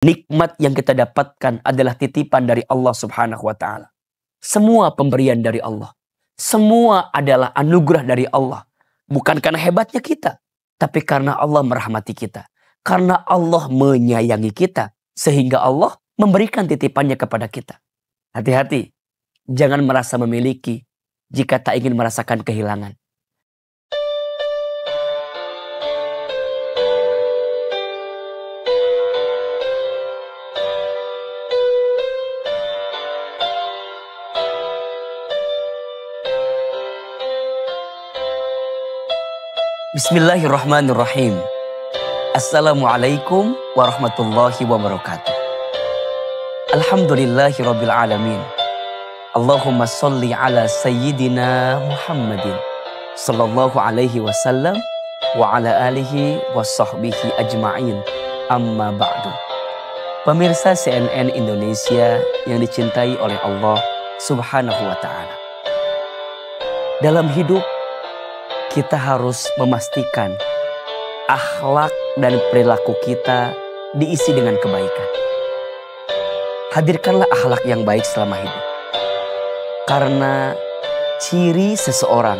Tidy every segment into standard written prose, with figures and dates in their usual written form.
Nikmat yang kita dapatkan adalah titipan dari Allah Subhanahu wa Ta'ala. Semua pemberian dari Allah, semua adalah anugerah dari Allah. Bukan karena hebatnya kita, tapi karena Allah merahmati kita, karena Allah menyayangi kita, sehingga Allah memberikan titipannya kepada kita. Hati-hati, jangan merasa memiliki jika tak ingin merasakan kehilangan. Bismillahirrahmanirrahim. Assalamualaikum warahmatullahi wabarakatuh. Alhamdulillahirabbil alamin. Allahumma sholli ala sayyidina Muhammadin sallallahu alaihi wasallam wa ala alihi washabbihi ajma'in. Amma ba'du. Pemirsa CNN Indonesia yang dicintai oleh Allah Subhanahu wa Ta'ala. Dalam hidup kita harus memastikan akhlak dan perilaku kita diisi dengan kebaikan. Hadirkanlah akhlak yang baik selama hidup. Karena ciri seseorang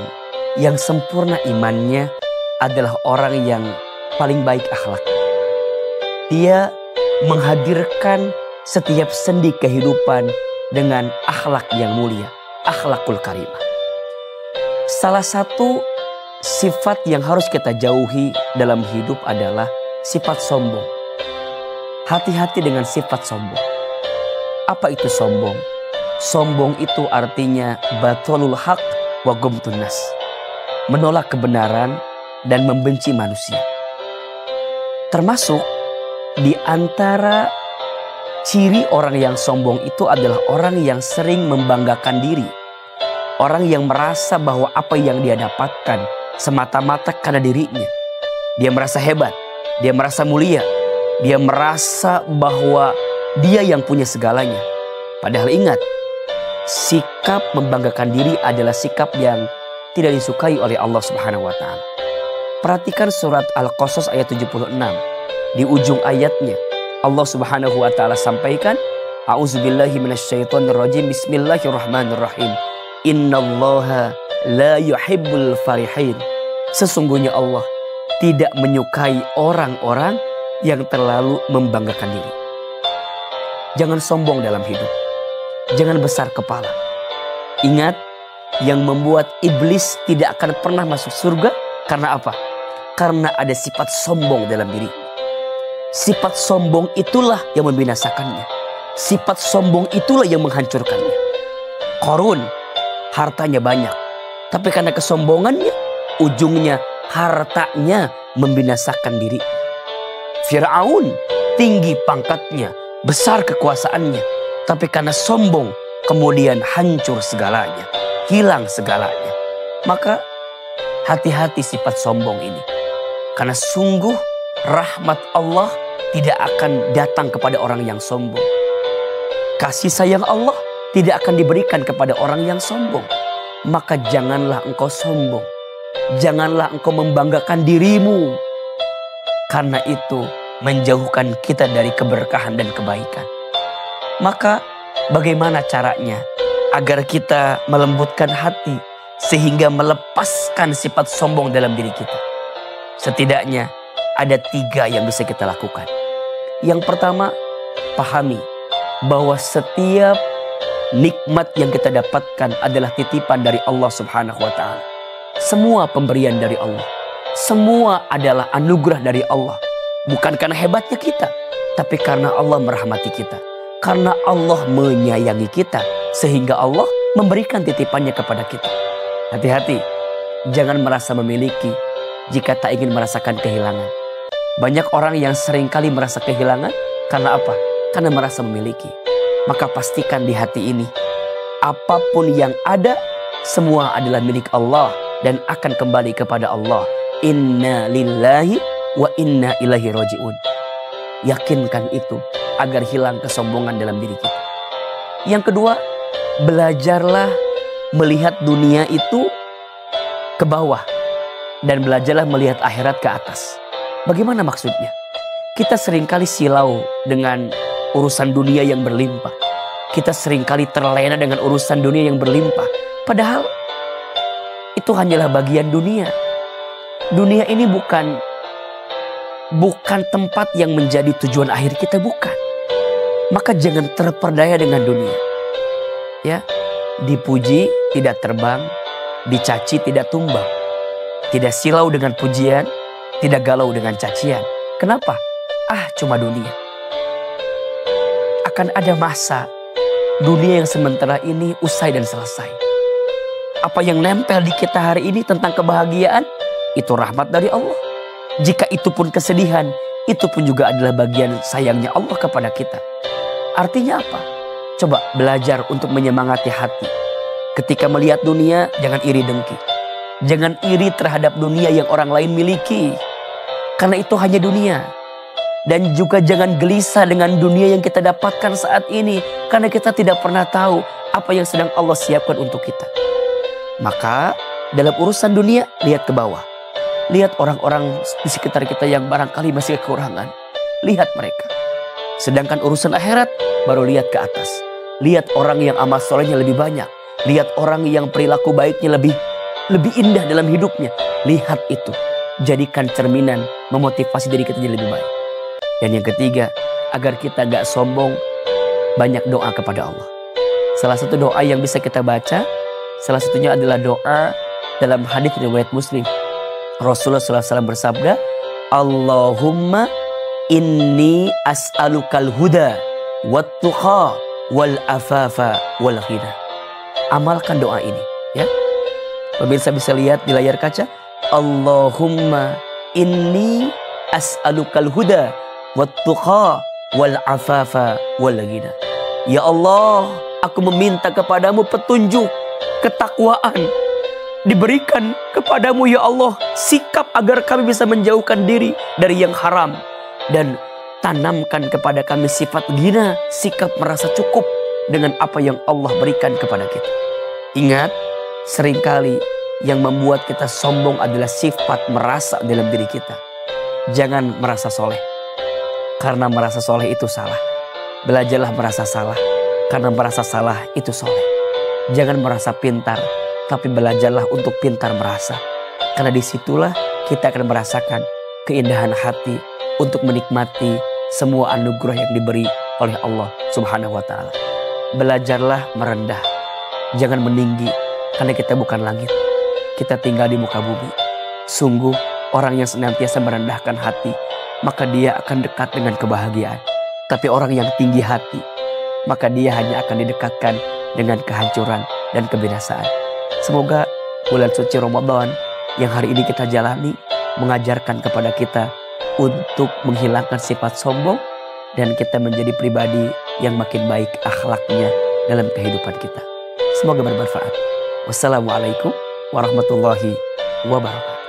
yang sempurna imannya adalah orang yang paling baik akhlaknya. Dia menghadirkan setiap sendi kehidupan dengan akhlak yang mulia, akhlakul karimah. Salah satu sifat yang harus kita jauhi dalam hidup adalah sifat sombong. Hati-hati dengan sifat sombong. Apa itu sombong? Sombong itu artinya batulul haq wa gumtun nas. Menolak kebenaran dan membenci manusia. Termasuk di antara ciri orang yang sombong itu adalah orang yang sering membanggakan diri. Orang yang merasa bahwa apa yang dia dapatkan semata-mata karena dirinya. Dia merasa hebat, dia merasa mulia, dia merasa bahwa dia yang punya segalanya. Padahal ingat, sikap membanggakan diri adalah sikap yang tidak disukai oleh Allah Subhanahu wa Ta'ala. Perhatikan surat Al-Qasas ayat 76. Di ujung ayatnya Allah Subhanahu wa Ta'ala sampaikan, A'udzubillahi minasyaitonirrajim, Bismillahirrahmanirrahim. Innallaha la yuhibbul farihin. Sesungguhnya Allah tidak menyukai orang-orang yang terlalu membanggakan diri. Jangan sombong dalam hidup. Jangan besar kepala. Ingat, yang membuat iblis tidak akan pernah masuk surga karena apa? Karena ada sifat sombong dalam diri. Sifat sombong itulah yang membinasakannya. Sifat sombong itulah yang menghancurkannya. Qarun, hartanya banyak, tapi karena kesombongannya, ujungnya hartanya membinasakan diri. Fir'aun, tinggi pangkatnya, besar kekuasaannya, tapi karena sombong, kemudian hancur segalanya, hilang segalanya. Maka hati-hati sifat sombong ini. Karena sungguh rahmat Allah tidak akan datang kepada orang yang sombong. Kasih sayang Allah tidak akan diberikan kepada orang yang sombong. Maka janganlah engkau sombong. Janganlah engkau membanggakan dirimu. Karena itu menjauhkan kita dari keberkahan dan kebaikan. Maka bagaimana caranya agar kita melembutkan hati sehingga melepaskan sifat sombong dalam diri kita? Setidaknya ada 3 yang bisa kita lakukan. Yang pertama, pahami bahwa setiap nikmat yang kita dapatkan adalah titipan dari Allah Subhanahu wa Ta'ala. Semua pemberian dari Allah, semua adalah anugerah dari Allah. Bukan karena hebatnya kita, tapi karena Allah merahmati kita, karena Allah menyayangi kita, sehingga Allah memberikan titipannya kepada kita. Hati-hati, jangan merasa memiliki jika tak ingin merasakan kehilangan. Banyak orang yang seringkali merasa kehilangan karena apa? Karena merasa memiliki. Maka pastikan di hati ini, apapun yang ada, semua adalah milik Allah dan akan kembali kepada Allah. Inna lillahi wa inna ilaihi raji'un. Yakinkan itu agar hilang kesombongan dalam diri kita. Yang kedua, belajarlah melihat dunia itu ke bawah dan belajarlah melihat akhirat ke atas. Bagaimana maksudnya? Kita seringkali silau dengan urusan dunia yang berlimpah. Kita seringkali terlena dengan urusan dunia yang berlimpah. Padahal itu hanyalah bagian dunia. Dunia ini bukan tempat yang menjadi tujuan akhir kita, bukan. Maka jangan terperdaya dengan dunia. Ya, dipuji tidak terbang, dicaci tidak tumbang. Tidak silau dengan pujian, tidak galau dengan cacian. Kenapa? Cuma dunia. Akan ada masa dunia yang sementara ini usai dan selesai. Apa yang nempel di kita hari ini tentang kebahagiaan, itu rahmat dari Allah. Jika itu pun kesedihan, itu pun juga adalah bagian sayangnya Allah kepada kita. Artinya apa? Coba belajar untuk menyemangati hati. Ketika melihat dunia, jangan iri dengki. Jangan iri terhadap dunia yang orang lain miliki. Karena itu hanya dunia. Dan juga jangan gelisah dengan dunia yang kita dapatkan saat ini. Karena kita tidak pernah tahu apa yang sedang Allah siapkan untuk kita. Maka dalam urusan dunia, lihat ke bawah. Lihat orang-orang di sekitar kita yang barangkali masih kekurangan. Lihat mereka. Sedangkan urusan akhirat, baru lihat ke atas. Lihat orang yang amal solehnya lebih banyak. Lihat orang yang perilaku baiknya lebih indah dalam hidupnya. Lihat itu. Jadikan cerminan, memotivasi diri kita jadi lebih baik. Dan yang ketiga, agar kita gak sombong, banyak doa kepada Allah. Salah satu doa yang bisa kita baca, salah satunya adalah doa dalam hadis riwayat Muslim. Rasulullah SAW bersabda, Allahumma inni as'alukal huda wat-tuqa wal afafa wal ghina. Amalkan doa ini, ya. Pemirsa bisa lihat di layar kaca, Allahumma inni as'alukal huda wat-tuqa wal afafa wal ghina. Ya Allah, aku meminta kepadamu petunjuk, ketakwaan, diberikan kepadamu ya Allah sikap agar kami bisa menjauhkan diri dari yang haram, dan tanamkan kepada kami sifat ghina, sikap merasa cukup dengan apa yang Allah berikan kepada kita. Ingat, seringkali yang membuat kita sombong adalah sifat merasa dalam diri kita. Jangan merasa soleh, karena merasa soleh itu salah. Belajarlah merasa salah, karena merasa salah itu soleh. Jangan merasa pintar, tapi belajarlah untuk pintar merasa. Karena disitulah kita akan merasakan keindahan hati untuk menikmati semua anugerah yang diberi oleh Allah Subhanahu wa ta'ala. Belajarlah merendah, jangan meninggi, karena kita bukan langit. Kita tinggal di muka bumi. Sungguh orang yang senantiasa merendahkan hati, maka dia akan dekat dengan kebahagiaan. Tapi orang yang tinggi hati, maka dia hanya akan didekatkan dengan kehancuran dan kebinasaan. Semoga bulan suci Ramadan yang hari ini kita jalani mengajarkan kepada kita untuk menghilangkan sifat sombong, dan kita menjadi pribadi yang makin baik akhlaknya dalam kehidupan kita. Semoga bermanfaat. Wassalamualaikum warahmatullahi wabarakatuh.